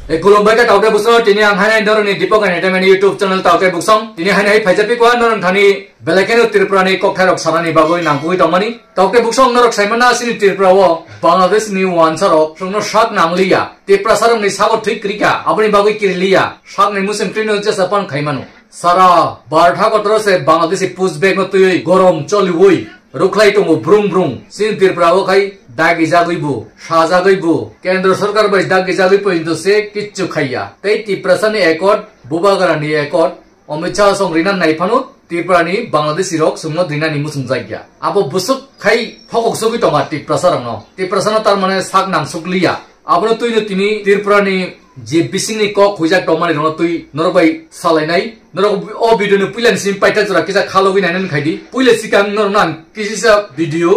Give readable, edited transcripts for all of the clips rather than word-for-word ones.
Kulumbai ka tauke busong tini ang hanay norong ni Dipok Entertainment YouTube channel tauke busong tini hanay phajapi ko norong thani belakeno Tripura ni kokthai rok sarani bagoi nangpui tongmani tauke busong norok saimana sini Tripura wo Bangladesh ni wansa rok sungno sak nangliya Tripura sarong ni sago thik krika apni bagoi kirliya sak ni muslim trino jesa pan khaimanu sara bartha kotro se Bangladeshi pushback no tui gorom choli woi ruklai tongo brung brung sin Tripura wo khai दागी जागैबो साजागैबो केंद्र सरकार बै दागी जागैबो इन्दोसे किच्चु खाइया तै त्रिपुरानि accord बुबागारानि accord Amit Shah संग्रिना नाइफानु त्रिपुरानि Bangladeshi रक सुंनो दिनानि मुसुं जायगा आबो बुसुक खाइ फकक सुगि तंगा त्रिपुरासारनो त्रिपुरासाना तारमाने साक नांसुकलिया आबनो तुइनो तिनि त्रिपुरानि जे बिसिंनि कक हुइजा तमानि रनो तुइ नरबाय सालायनाय नरक ओ भिडियोनि पुइलानि सिम पाइता जरा किसा खालोगि नायनान खाइदि पुइले सिकां नरनान किसिसा video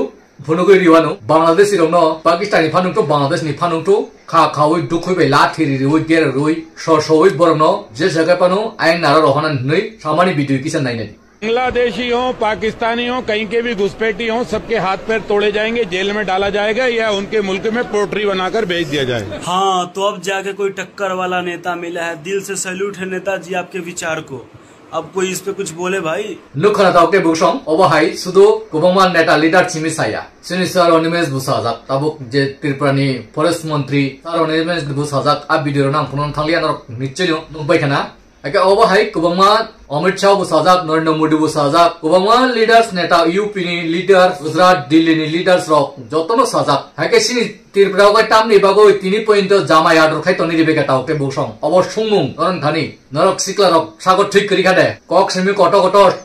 Phonogo riwano Bangladesh rongno Pakistani phanung to Bangladesh ni phanung to kha khawoi dukhoi bai la thiri roi ger roi shoi borno je jaga pano ain nara rohanan nei samani video kisan nainani Bangladeshi हो पाकिस्तानी हो कहीं के भी घुसपैठी हो सबके हाथ पैर तोड़े जाएंगे जेल में डाला जाएगा या उनके मुल्क में पोल्ट्री बनाकर भेज दिया जाएगा। हाँ तो अब जाके कोई टक्कर वाला नेता मिला है दिल से सैल्यूट है नेताजी आपके विचार को अब कोई इस पे कुछ बोले भाई नुखना ताउके बुसं ओबाहाय सुदु गोबांमान नेता लीडर चिमि साया सिनिसर अनिमेश बुसाजाक ताबुक जे त्रिपुरानि फरेस्ट मंत्री सार अनिमेश बुसाजाक आ भिडियो नाम फुनन थांलिया नर निश्चय नुबाय थाना एके ओबाहाय गोबांमान अमित शाह बुसाजाक नरेंद्र मोदी बुसाजाक गोबांमान लीडर्स नेता यूपी नि लीडर गुजरात दिल्ली नि लीडर्स रक जतनो साजाक एके सिनि त्रिपुरा गा तामनि बागो 3 पॉइंट जामा यादर खाय तनि रिबेका ताउके बुसं अबर सुंमुं नरन थानि नरक सिक्ला रक सागो ठीक करिखा दे कक सेमि कट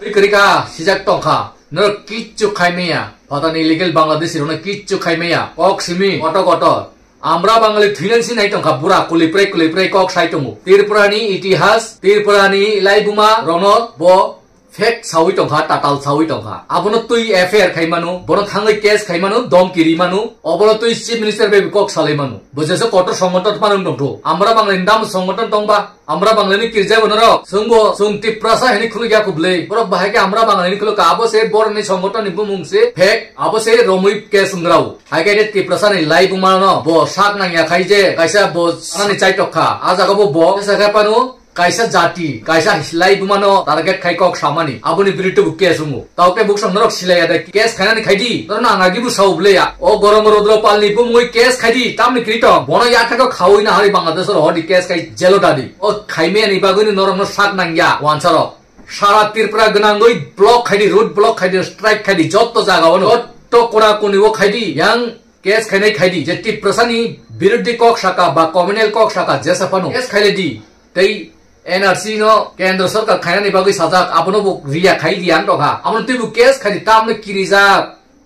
ठीक करिखा सिजाक टंखा नरक किच्चु खायमेया पतानि इलीगल बांग्लादेशी रनो किच्चु खायमेया कक सेमि कट আমরা বাঙালি থিলেনসি নাই টংকা বুড়া কুলিপ্রে কক সাইতমু त्रिपुरानि इतिहास त्रिपुरानि लाइबुमा रन ब फेक सावि टंका टाटाल सावि टंका आबनो तुई एफआईआर खाइमानु बनो थांगै केस खाइमानु दमकिरि मानु अबनो तुई चीफ मिनिस्टार बे कक सालाइमानु बुझेसो कट संगठन पानु दंथो আমরা বাঙালিनि दाम संगठन दंबा আমরা বাঙালিनि किरजा बनर जोंबो जों त्रिपुरासा हेनि खुलिया कुबले बरक बाहायके আমরা বাঙালিनि खुलका आबोसे बरनि संगठन बुमुंसे फेक आबोसे रमुइ केस उंग्राउ हायके त्रिपुरासानि लाइबुमा न ब साक नांया खाइजे काइसा ब सानि चाइटखा आजागबो ब saga पानु kaisa jati kaisa hilai bumano target khai kok samani abuni biritu kes umu tauke buksong norok silai ada kes khainani khaidi torna angagi bu saubleya o gorong rodro palni bumoi kes khaidi tamni krito bono yathako khawi na hari bangladesh ro hodi kes khai jelo dadi o khaime ani baguni norok no sak nangya wansaro sara Tripura gnangoi block khaidi road block khaidi strike khaidi jotto jaga ono to kora koni o khaidi yang kes khainai khaidi je Tripurasani birudhi kok shaka ba communal kok shaka jesa pano kes khaile di tei NRC नो केंद्र सरकार खाइनानि बागै साजाक आपनो बो रिया खाइ दियान दखा आपनो तिबु case खाइ तामनो किरिजा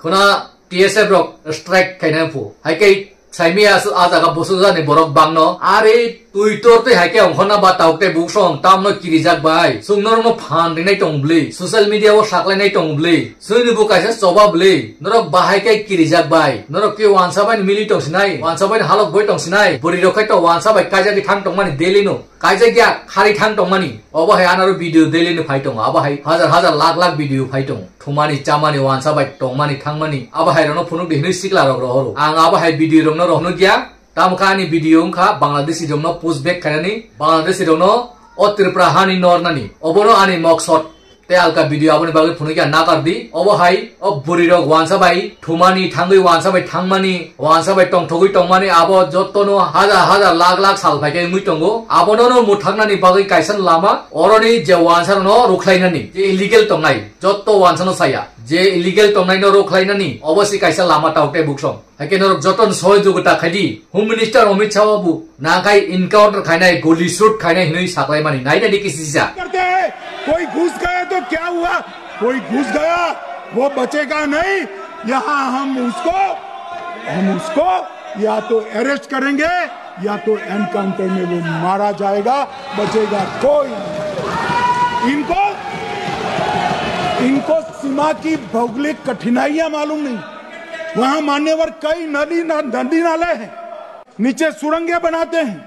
खना टीएसएफ रक स्ट्राइक खाइना फु हाइकै साइमिया आजागा बसुजानि बरक बांनो आरे तुइ तोरते हाइके अंखना बा ताउके बुसं तामनो किरिजाक बाय सुंगनरनो फान दिनाय टंब्ले सोशल मीडिया वो साकलायनाय टंब्ले सुनिबु काइसा जवाबले नरक बाहायके किरिजाक बाय नरक के वानसाबाय मिलि टंसिनाय वानसाबाय हालक बय टंसिनाय बोरि रखाय त वानसाबाय काइजानि थां टंमानि देलिनो काइजागिया खारि थां टंमानि अबहाय आनारो भिडियो देलिनो फाइटं अबहाय हजार लाख भिडियो फाइटं थुमानि चामानि वानसाबाय टंमानि थांमानि अबहाय रनो फुनु देहनि सिकला रक रहरो आं अबहाय भिडियो रनो रहनो गिया तामखानि भिडियो खा बांग्लादेशी रनो पुशबैक खानानि बांग्लादेशी रनो ओ त्रिपुरा हानि नरनानि अबनो आनि मकसद ते आलका भिडियो आबनि बागै फुनुगिया नागारदि अबहाय अब बुरिरक वानसाबाय थुमानि थांगै वानसाबाय थांमानि वानसाबाय टंथगै टंमानि आबो जत्तनो हजार लाख साल फाइके मुइटंगो आबनो मुथांनानि बागै काइसन लामा अरनि जे वानसार न रुखलायनानि जे इलीगल टंनाय जत्तो वानसानो साया जे इलीगल टंनाय न रुखलायनानि अबसि काइसा लामा टाउके बुकसं हाइके नरक जतन सहयोगिता खाइदि होम मिनिस्टार अमित शाह बाबू नाखाय इनकाउंटर खाइनाय गोली शूट खाइनाय हिनै साकलायमानि नायनानि किसिसा कोई घुस गया तो क्या हुआ कोई घुस गया वो बचेगा नहीं यहाँ हम उसको या तो अरेस्ट करेंगे या तो एनकाउंटर में वो मारा जाएगा बचेगा कोई इनको सीमा की भौगोलिक कठिनाइयां मालूम नहीं वहां मान्यवर कई नदी नाले हैं नीचे सुरंगें बनाते हैं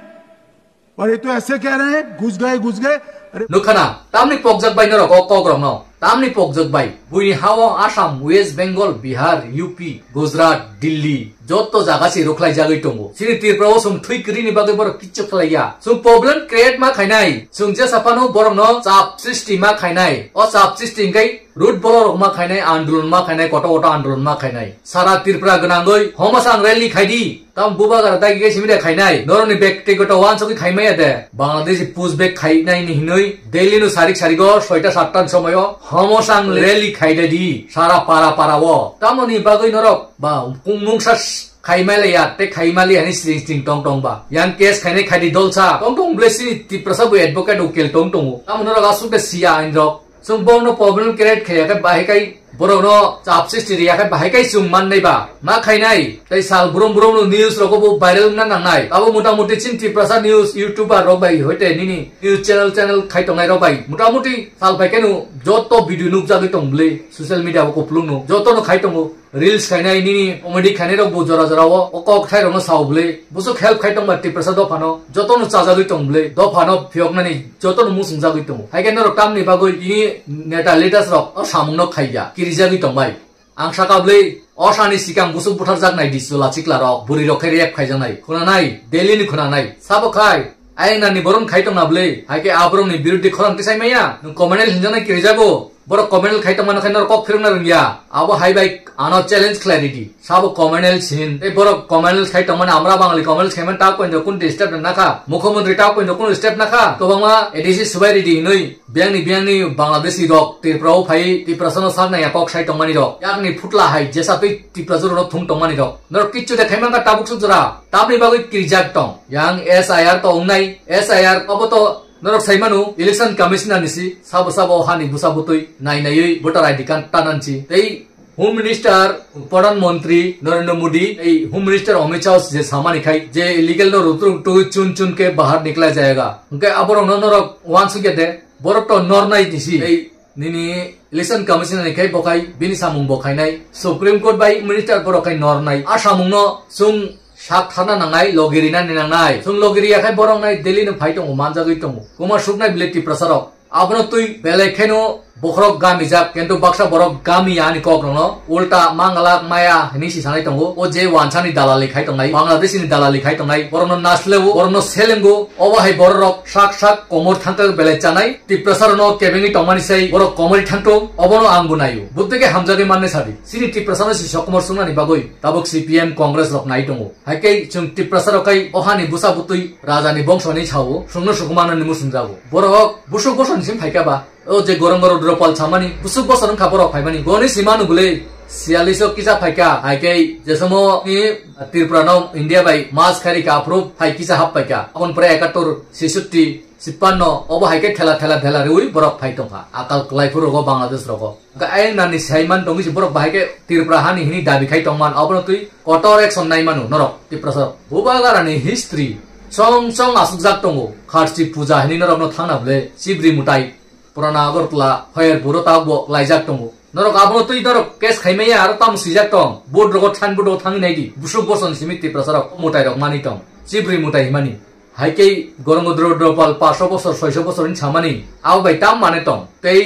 और ये तो ऐसे कह रहे हैं घुस गए Nukana, tamni pokjak bay noro kok rong no. Tamni pokjak bay. বুইনি হাওয়া আসাম ওয়েস্ট বেঙ্গল বিহার ইউপি গুজরাট দিল্লি যত জায়গা সে রোখলাই জাগै दंगो सिनि त्रिपुराव सम थुइक्रिनि बागै बर किच्चु खालाया सम प्रॉब्लम क्रिएट मा खायनाय सम जे साफानो बरनो चाप सृष्टि मा खायनाय अ चाप सृष्टि गै रुट बलर मा खायनाय आंदोलन मा खायनाय गट आंदोलन मा खायनाय सारा त्रिपुरा गनांगै हमसां रैली खायदि ताम बुबागार दागिगे सिमिदे खायनाय नरनि व्यक्तिगत वानसकै खायमाया दे बांलादेश पुश बैक खायनाय नि हिनै दिल्ली नु सारिक सारिगो 6टा 7टा समय हमसां रैली खायदेदि सारा पारा पाराव तामनि बागै नरक बा कुमुंसा खाइमालिया ते खाइमाली हनी स्ट्रिंग टोंग टोंग बा yang case खाइने खाइदि दलसा Tong Tong ब्लेसि तिप्रसाबु advocate उकिल टोंग टोंग तामनो रासु बे सिया आइनरो जों बनो प्रॉब्लम क्रिएट खायाखै बाहायkai बरनो चाप सिस्टिरियाखै बाहायkai जों माननायबा मा खाइनाय तै साल ब्रम ब्रम न्यूज रगबो भाइरल ना नांनाय ताबो मोटा मोटी चिन तिप्रसा न्यूज यूट्यूबर रबाय होते निनि न्यूज चैनल खाइतंनाय रबाय मोटा मोटी साल बायकेनु जतो भिडियो नुक जागै तंबले सोशल मीडिया को प्लुंगनो जतो न खाइतंगो रील्स खाइनाय निनि कमेडी खाइनाय रग जरा जराव अकक थाइरनो सावबले बुसु हेल्प खाइतंबा तिप्रसा दफानो जतो न चाजागै तंबले दफानो फियकनानि जतो न मुसुं जागै तंगो हाइकेनो रकामनि बागै इनि नेटा लेटास रक सामुंनो खाइया किरिजागै तंबाय आं साकाबले असानि सिगां बुसु बुथार जागनाय दिसुला चिक्लारक बुरि रखे रेप खाइजानाय खुनानाय दिल्लीनि खुनानाय साबखाय आइनानि बरन खाइतंनाबले हाइके आब्रमनि बिरुद्धि खरांथि साइमाया नों कमेन्ट हिनजानाय किरिजागो बर कमेन्ट खाइतंमान खाइनर कक फिरना रंगिया आबो हाइबाय आनो चैलेंज क्लैरिटी साबो कमेन्ट सिन ए बर कमेन्ट खाइतंमान आमरा बांगाली कमेन्ट खाइमान ता कोइन कुन स्टेप नाखा मुख्यमंत्री ता कोइन कुन स्टेप नाखा तोबांगा एडिसि सुबाय रेडी नै बियांनि बांग्लादेशी रक त्रिपुराव फाइ तिप्रसनो सारनाय कक साइतंमानि रक याकनि फुटला हाइ जेसा तै तिप्रजरो थुं तंमानि रक नर किच्चु देखाइमांगा ताबुक सुजरा ताबनि बागै किरिजाक तं yang SIR तो उंनाय SIR अबो तो नरक साइमानु इलेक्शन कमिशनर निसी साबो हानि बुसाबुतै नायनायै भोटार आईडी कार्ड तानानछि तै होम मिनिस्टर प्रधानमंत्री नरेंद्र मोदी ए होम मिनिस्टर अमित शाह जे सामानी खाई जे इलीगल नो रुतु टू चुन के बाहर निकला जाएगा उनके अबर नरक वान सुगे दे बरक तो नरनाय दिसि ए निनि इलेक्शन कमिशनर निखाय बखाय बिनि सामुं बखायनाय सुप्रीम कोर्ट बाय मिनिस्टर बरखाय नरनाय आसामुंनो सुं साक थाना नांनाय लगिरिना निनांनाय सुं लगिरियाखाय बरंनाय दिल्ली नो फाइटं मानजागै दङ कुमार सुकनाय बिलेति प्रसारक आबनो तुई बेलेखेनो बखरक गामि जाक किन्तु बाक्सा बरक गामि आनि ककरनो उल्टा मांगला माया हिनिसि सानाय दङ ओ जे वानसानि दालालि खाइतंनाय बांलादेशनि दालालि खाइतंनाय बरनो नासलेबो बरनो सेलेंगो अबाहाय बरक साक कमर थांका बेले जानाय ति प्रसारनो केबेंनि टमानि साइ बरक कमरि थांतो अबनो आंबो नायो बुद्धके हामजागे मानने सादि सिनि ति प्रसारनो सि सकमर सुनानि बागै ताबक सीपीएम कांग्रेस रक नाय दङ हाइकै जों ति प्रसारकै अहानि बुसा बुतुइ राजानि बंशनि छावो सुंनो सुकुमाननि मुसुं जागो बरक बुसु बसनसिम फाइकाबा ओ जे गरम द्रपाल छामानि बुसु बसरन खाबर फाइमानि गनि सिमानु गुले 46 किसा फाइका हाइकै जेसमो नि त्रिपुरानो इंडिया बाय मास खारि का अप्रूव फाइ किसा हाफ फाइका अपन परे 71 66 56 अब हाइकै ठेला रुइ बरक फाइतंखा आकाल क्लाइफुर रगो बांग्लादेश रगो आइ नानि साइमान दंगि बरक बाहाइकै त्रिपुरा हानि हिनि दाबि खाइतंमान अबन तुइ कटर एक्सन नाइमानु नरक त्रिपुरा बुबागारानि हिस्ट्री सं आसुकजाक दंगो खारसि पूजा हिनि नरकनो थांनाबले सिब्रि मुटाइ पुराना अगरतला फायर बुरता बो लाइजाक दंगो नरक आबनो तुइ नरक केस खाइमाया आरो ताम सिजाक दं बोर्ड रगो थान बोर्ड थांनि नाइदि बुसुक बसन सिमिति प्रसारक मुटाइ रक मानि दं सिब्रि मुटाइ मानि हाइकै गरंगद्रपाल 500 बছর 600 बছरनि छामानि आव बाय ताम माने दं तै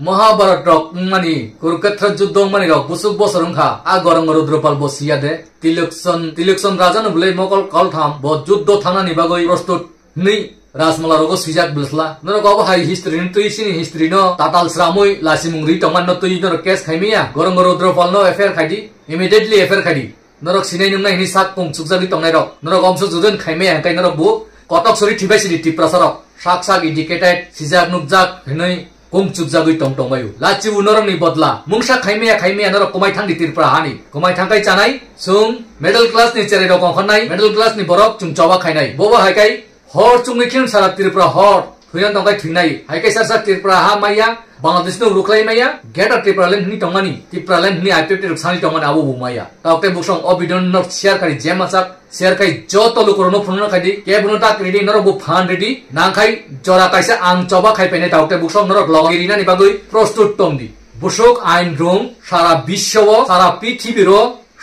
महाभारत रक मानि कुरुक्षेत्र युद्ध मानि रक बुसुक बसरंखा आ गरंगद्रपाल बसिया दे तिलक्षण राजा न बुले मकल कल थाम ब युद्ध थानानि बागै प्रस्तुत नै राजमला रगो सिजाक ब्लसला नरक अब हाइ हिस्ट्री न तुइ सिनि हिस्ट्री न ताताल श्रामोय लासिमुंग्रि तमान न तुइ नरक केस खाइमिया गरंगद्रपाल न एफआईआर खाइदि इमिडिएटली एफआईआर खाइदि नरक सिनाय नंनाय हिनि साक पंग सुकजागि तंनाय रक नरक अमसु जुदन खाइमिया हाइ नरक बु कटक सरि थिबाय सिरि ति प्रसारक साक इन्डिकेटेड सिजाक नुकजाक हिनै कम चुकजागै तंबायु लाचि उनरंनि बदला मुंसा खाइमिया नरक कमाय थांदि त्रिपुरा हानि कमाय थांकाय जानाय सुं मिडल क्लास नि चेरे रक खननाय मिडल क्लास नि बरक चुं चवा खाइनाय बोबा हाइकाय हर चुंनि खिन सारा त्रिपुरा हर थुयान तंगाय थुइनाय हाइकाय सारसा त्रिपुरा हा माया बांग्लादेश नो रुखलाय माया गेट त्रिपुरा लेन नि तंगानि त्रिपुरा लेन नि आइपिटी रक्सानि तंगानि आबो बुमाया तावते बुसं अबिडन न शेयर करि जेमासाक शेयर खाइ जत लुकरनो फुननो खाइदि केबनो ता क्रेडिट नरक बु फान रेडी नांखाय जरा काइसा आं चबा खाइपेने तावते बुसं नरक लगिरिना नि बागै प्रस्तुत तंदि बुसक आइन रुम सारा विश्व सारा पृथ्वीर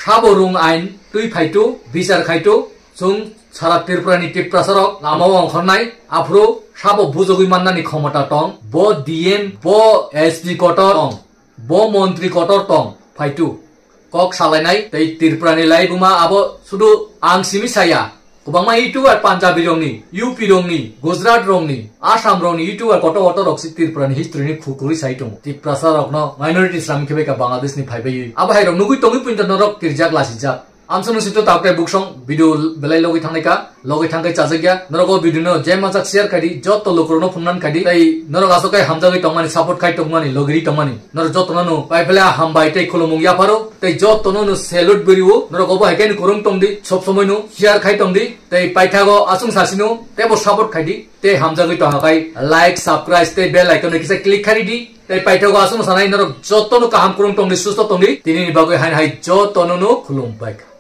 साबो रुम आइन तुइ फाइटु बिचार खाइटु सुं सारा त्रिपुरानि ति प्रसारक लामाव अंखरनाय आफ्रो साबो बुजगै माननानि क्षमता दं ब डीएम ब एसपी कटर दं bo montri kotor tong faitu kok salainai tei Tripurani lai buma abo sudu ang simi saya kubangma YouTuber Punjabi rongni UP rongni Gujarat rongni Assam rongni YouTuber koto roksi Tripurani history ni khukuri sai tong Tripura rokno minority Islam khebe ka Bangladesh ni phaibai aba hai rong nugui tongi pinta norok tirjak lasijak amsunu situ takte buksong video belai logi thangkai chajagya noroko video no jai majak share kadi jotto lokrono phunnan kadi tai norok asokai hamjagi tongmani support kai tongmani logiri tongmani nor jotto no paipela hambai tai khulumung ya paro tai jotto no salute beriwo noroko bo haken kurung tongdi sob somoi no share khai tongdi tai paithago asung sasinu tebo support kadi te hamjagi tongakai like subscribe te bell icon ne kisa click khari di tai paithago asung sanai norok jotto no kaham kurung tongdi susto tongdi tini ni bagoi hai jotto no khulum paika